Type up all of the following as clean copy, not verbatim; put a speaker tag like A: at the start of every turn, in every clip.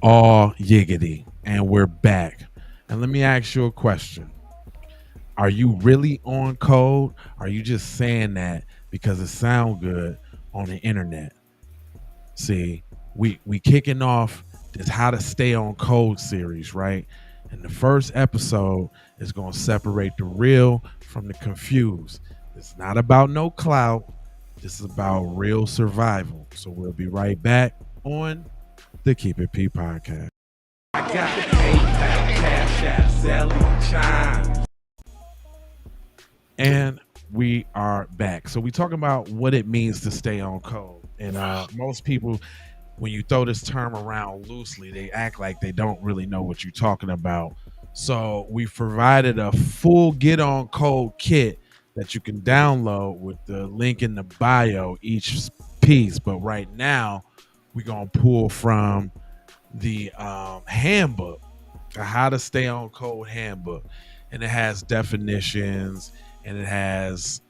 A: All yiggity. And we're back. And let me ask you a question. Are you really on code? Are you just saying that because it sounds good on the internet? See, we kicking off this how to stay on code series, right? And the first episode is going to separate the real from the confused. It's not about no clout. This is about real survival. So we'll be right back on the Keep It P podcast. I got PayPal, Cash App, selling chimes. And we are back. So we talking about what it means to stay on code. And most people, when you throw this term around loosely, they act like they don't really know what you're talking about. So we provided a full get on code kit that you can download with the link in the bio each piece. But right now, we're going to pull from the handbook, the How to Stay on Code handbook. And it has definitions and it has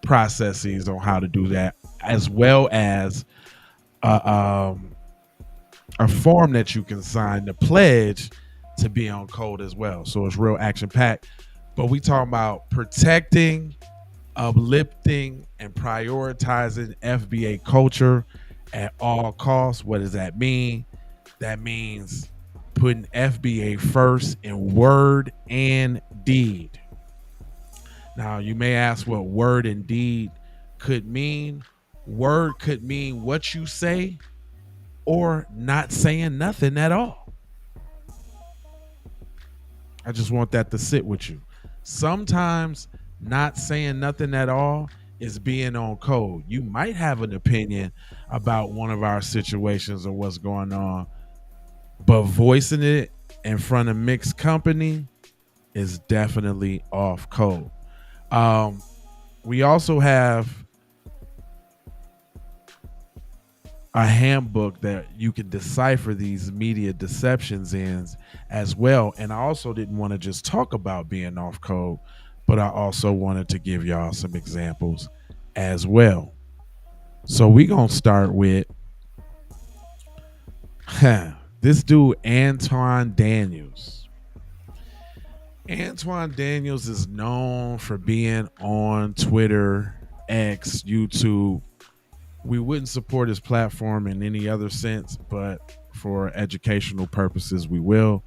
A: processes on how to do that, as well as a form that you can sign to pledge to be on code as well. So it's real action packed. But we talking about protecting, uplifting, and prioritizing FBA culture at all costs. What does that mean? That means putting FBA first in word and deed. Now, you may ask what word and deed could mean. Word could mean what you say or not saying nothing at all. I just want that to sit with you. Sometimes not saying nothing at all is being on code. You might have an opinion about one of our situations or what's going on, but voicing it in front of mixed company is definitely off code. We also have a handbook that you can decipher these media deceptions in as well. And I also didn't want to just talk about being off code, but I also wanted to give y'all some examples as well. So we gonna start with this dude, Antoine Daniels. Antoine Daniels is known for being on Twitter, X, YouTube. We wouldn't support his platform in any other sense, but for educational purposes, we will.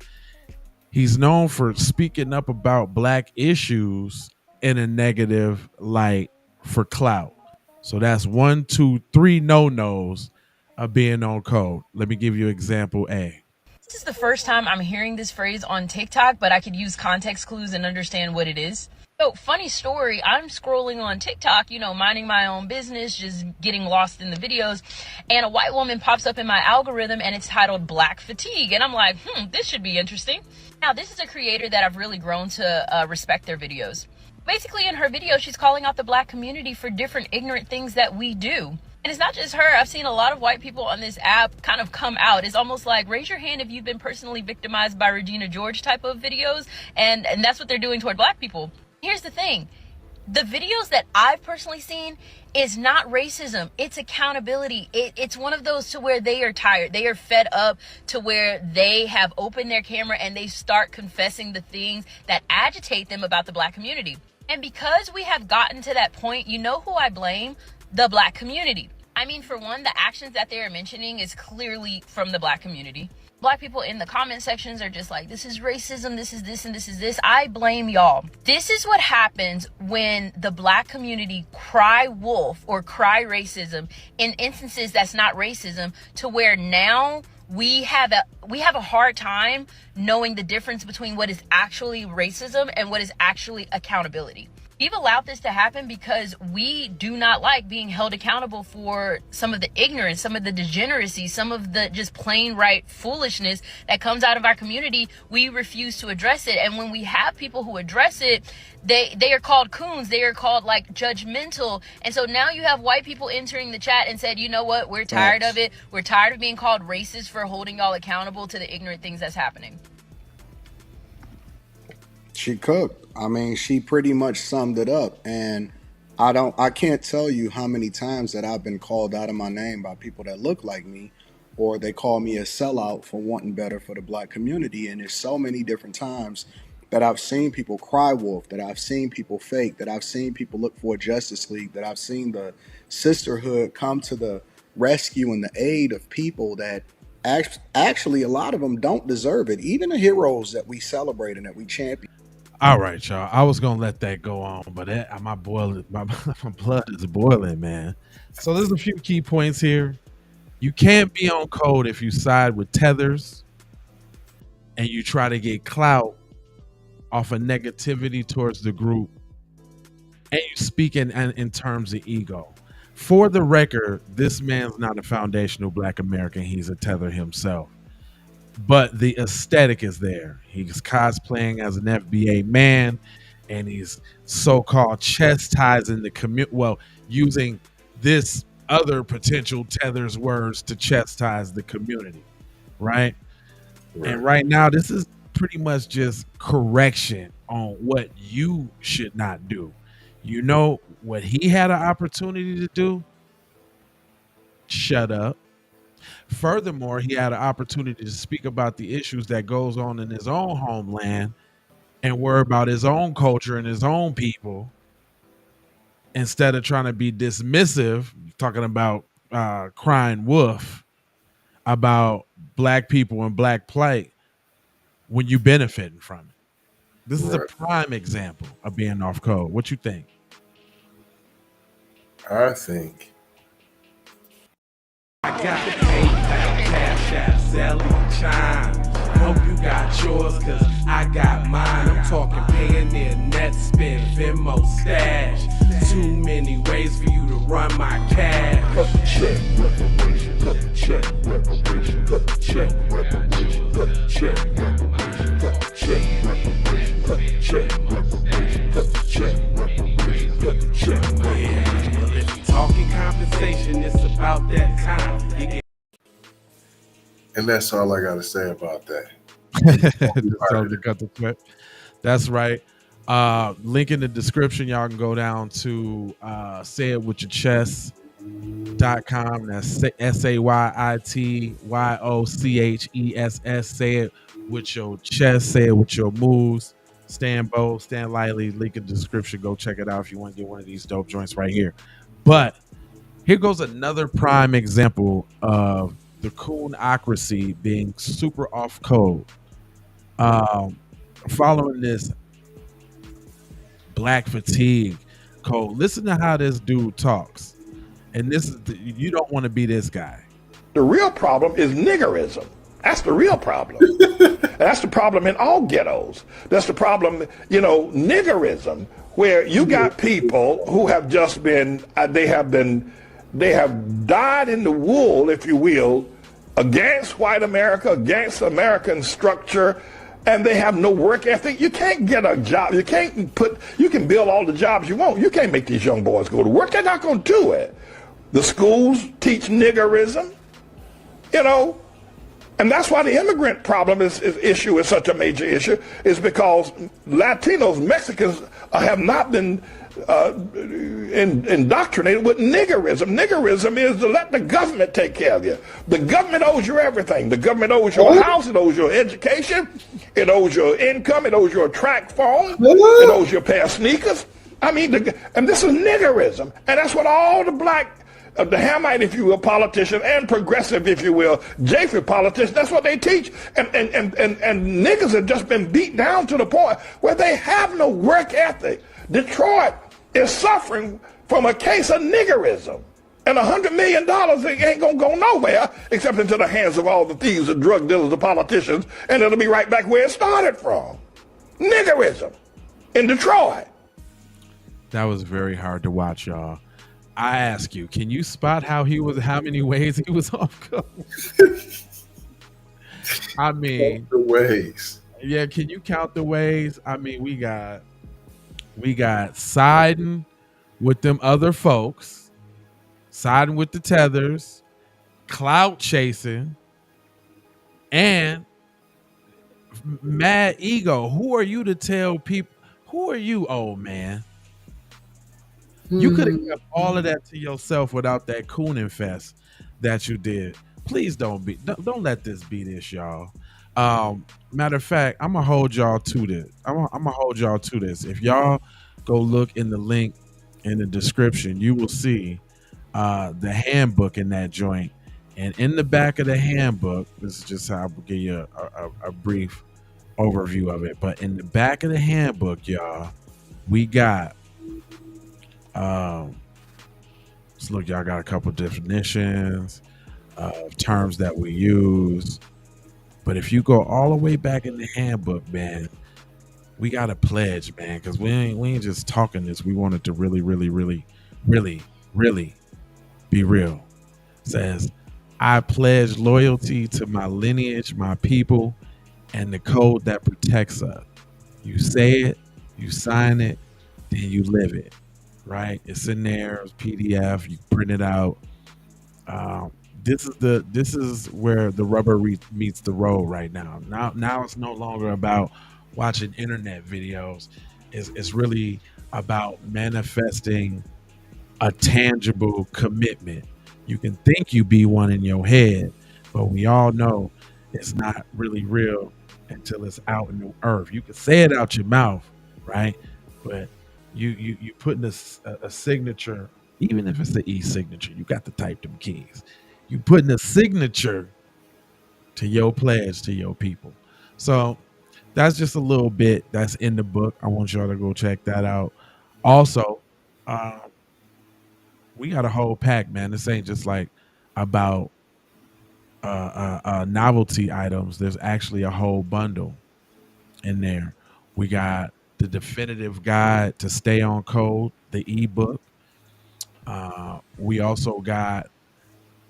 A: He's known for speaking up about black issues in a negative light for clout. So that's 1, 2, 3 no-nos of being on code. Let me give you example A.
B: This is the first time I'm hearing this phrase on TikTok, but I could use context clues and understand what it is. So, funny story, I'm scrolling on TikTok, minding my own business, just getting lost in the videos, and a white woman pops up in my algorithm and it's titled Black Fatigue. And I'm like, this should be interesting. Now, this is a creator that I've really grown to respect their videos. Basically, in her video, she's calling out the black community for different ignorant things that we do. And it's not just her. I've seen a lot of white people on this app kind of come out. It's almost like, raise your hand if you've been personally victimized by Regina George type of videos. And that's what they're doing toward black people. Here's the thing. The videos that I've personally seen is not racism. It's accountability. It's one of those to where they are tired. They are fed up to where they have opened their camera and they start confessing the things that agitate them about the black community. And because we have gotten to that point, you know who I blame? The black community. I mean, for one, the actions that they are mentioning is clearly from the black community. Black people in the comment sections are just like, this is racism, this is this, and this is this. I blame y'all. This is what happens when the black community cry wolf or cry racism in instances that's not racism, to where now we have a hard time knowing the difference between what is actually racism and what is actually accountability. We've allowed this to happen because we do not like being held accountable for some of the ignorance, some of the degeneracy, some of the just plain right foolishness that comes out of our community. We refuse to address it. And when we have people who address it, they are called coons. They are called like judgmental. And so now you have white people entering the chat and said, you know what? We're tired of it. We're tired of being called racist for holding y'all accountable to the ignorant things that's happening.
C: She cooked. I mean, she pretty much summed it up. And I can't tell you how many times that I've been called out of my name by people that look like me or they call me a sellout for wanting better for the black community. And there's so many different times that I've seen people cry wolf, that I've seen people fake, that I've seen people look for a Justice League, that I've seen the sisterhood come to the rescue and the aid of people that actually a lot of them don't deserve it. Even the heroes that we celebrate and that we champion.
A: All right, y'all. I was gonna let that go on, but my blood is boiling, man. So there's a few key points here. You can't be on code if you side with Tethers and you try to get clout off of negativity towards the group, and you speak in terms of ego. For the record, this man's not a foundational black American. He's a Tether himself. But the aesthetic is there. He's cosplaying as an FBA man, and he's so-called chastising the community. Well, using this other potential Tethers words to chastise the community, right? And right now, this is pretty much just correction on what you should not do. You know what he had an opportunity to do? Shut up. Furthermore, he had an opportunity to speak about the issues that goes on in his own homeland and worry about his own culture and his own people, instead of trying to be dismissive, talking about crying wolf about black people and black plight when you benefiting from it. This is a prime example of being off code. What you think?
D: I think
E: I got PayPal, Cash App, Zelle, Chime. Hope you got yours, cause I got mine. I'm talking Payoneer, Netspend, Venmo, Stash. Too many ways for you to run my cash. Cut the check, reparation, cut the check, reparation, cut the check, reparation, cut the check, reparation, cut the check, reparation, cut the check, reparation, cut the check, reparation, cut the check. Yeah, well, if you talking compensation, it's about that time.
D: and that's all I gotta say about that.
A: That's right. Link in the description. Y'all can go down to sayitwithyourchest.com. That's SAYITYOCHESS. Say it with your chest. Say it with your moves. Stand bold, stand lightly. Link in the description. Go check it out if you want to get one of these dope joints right here. But here goes another prime example of the coonocracy being super off code. Following this black fatigue code, listen to how this dude talks. And this is you don't want to be this guy.
F: The real problem is niggerism. That's the real problem. That's the problem in all ghettos. That's the problem, niggerism, where you got people who have just been, they have died in the wool, if you will, against white America, against American structure, and they have no work ethic. You can't get a job. You can build all the jobs you want. You can't make these young boys go to work. They're not going to do it. The schools teach niggerism, and that's why the immigrant problem is such a major issue, is because Latinos, Mexicans have not been indoctrinated with niggerism. Niggerism is to let the government take care of you. The government owes you everything. The government owes your house, it owes your education, it owes your income, it owes your track phone, it owes your pair of sneakers. I mean, and this is niggerism. And that's what all the black, the Hamite, if you will, politician, and progressive, if you will, Japheth politicians, that's what they teach. And niggas have just been beat down to the point where they have no work ethic. Detroit is suffering from a case of niggerism. And $100 million ain't gonna go nowhere except into the hands of all the thieves, the drug dealers, the politicians, and it'll be right back where it started from. Niggerism in Detroit.
A: That was very hard to watch, y'all. I ask you, can you spot how many ways he was off code? I mean,
D: the ways.
A: Yeah, can you count the ways? I mean, we got siding with them other folks, siding with the Tethers, clout chasing, and mad ego. Who are you to tell people? Who are you, old man? You could have kept all of that to yourself without that cooning fest that you did. please don't let this be this, y'all. Matter of fact, I'm gonna hold y'all to this. I'm gonna hold y'all to this. If y'all go look in the link in the description, you will see the handbook in that joint. And in the back of the handbook, this is just how I'll give you a brief overview of it. But in the back of the handbook, y'all, we got so look, y'all got a couple definitions of terms that we use. But if you go all the way back in the handbook, man, we got a pledge, man, because we ain't just talking this. We want it to really be real. It says, I pledge loyalty to my lineage, my people, and the code that protects us. You say it, you sign it, then you live it, right? It's in there, it's PDF, you print it out. This is where the rubber meets the road right now. Now it's no longer about watching internet videos. It's really about manifesting a tangible commitment. You can think you be one in your head, but we all know it's not really real until it's out in the earth. You can say it out your mouth, right? But you putting a signature, even if it's the e-signature, you got to type them keys. You putting a signature to your pledge to your people. So that's just a little bit that's in the book. I want y'all to go check that out. Also, we got a whole pack, man. This ain't just like about novelty items. There's actually a whole bundle in there. We got the definitive guide to stay on code, the ebook. We also got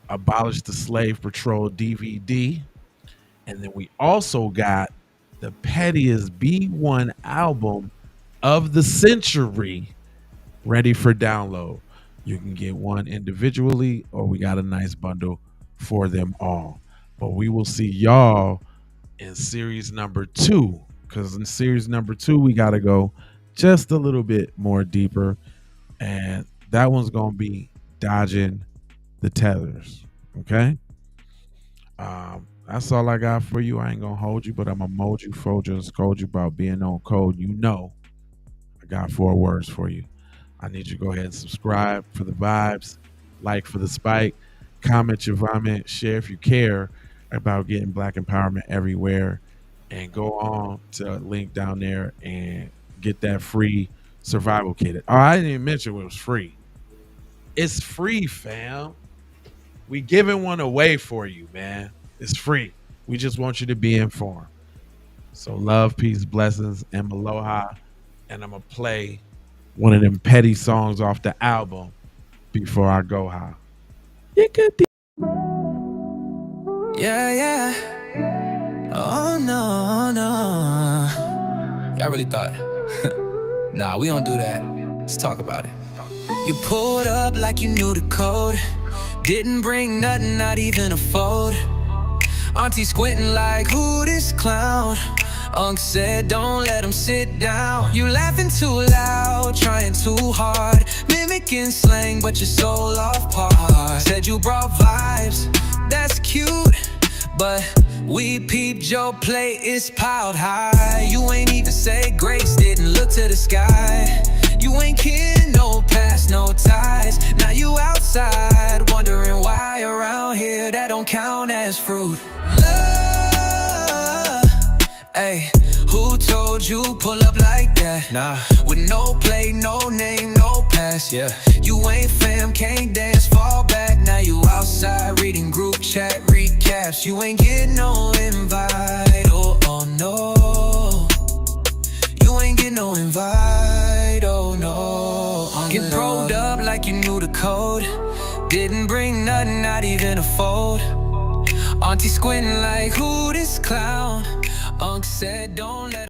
A: Abolish the Slave Patrol DVD. And then we also got the pettiest B1 album of the century ready for download. You can get one individually, or we got a nice bundle for them all. But we will see y'all in series number 2, because in series number 2, we got to go just a little bit more deeper. And that one's going to be dodging the tethers. Okay? That's all I got for you. I ain't going to hold you, but I'm going to mold you, fold you, and scold you about being on code. You know, I got 4 words for you. I need you to go ahead and subscribe for the vibes, like for the spike, comment your vomit, share if you care about getting Black empowerment everywhere, and go on to the link down there and get that free survival kit. Oh, I didn't even mention it was free. It's free, fam. We giving one away for you, man. It's free. We just want you to be informed. So love, peace, blessings, and aloha. And I'm going to play one of them petty songs off the album before I go high.
E: Yeah. Oh, no. Y'all really thought, nah, we don't do that. Let's talk about it. You pulled up like you knew the code. Didn't bring nothing, not even a fold. Auntie squinting like, who this clown? Unc said, don't let him sit down. You laughing too loud, trying too hard, mimicking slang, but you're so off par. Said you brought vibes, that's cute, but we peeped your plate, it's piled high. You ain't even say grace, didn't look to the sky. You ain't kin, no past, no ties. Now you outside, wondering why around here that don't count as fruit. Hey, who told you pull up like that? Nah, with no play, no name, no pass, yeah. You ain't fam, can't dance, fall back. Now you outside reading group chat recaps. You ain't get no invite, oh no. You ain't get no invite, oh no. Get probed up like you knew the code. Didn't bring nothing, not even a fold. Auntie squinting like, who this clown? Unc said, don't let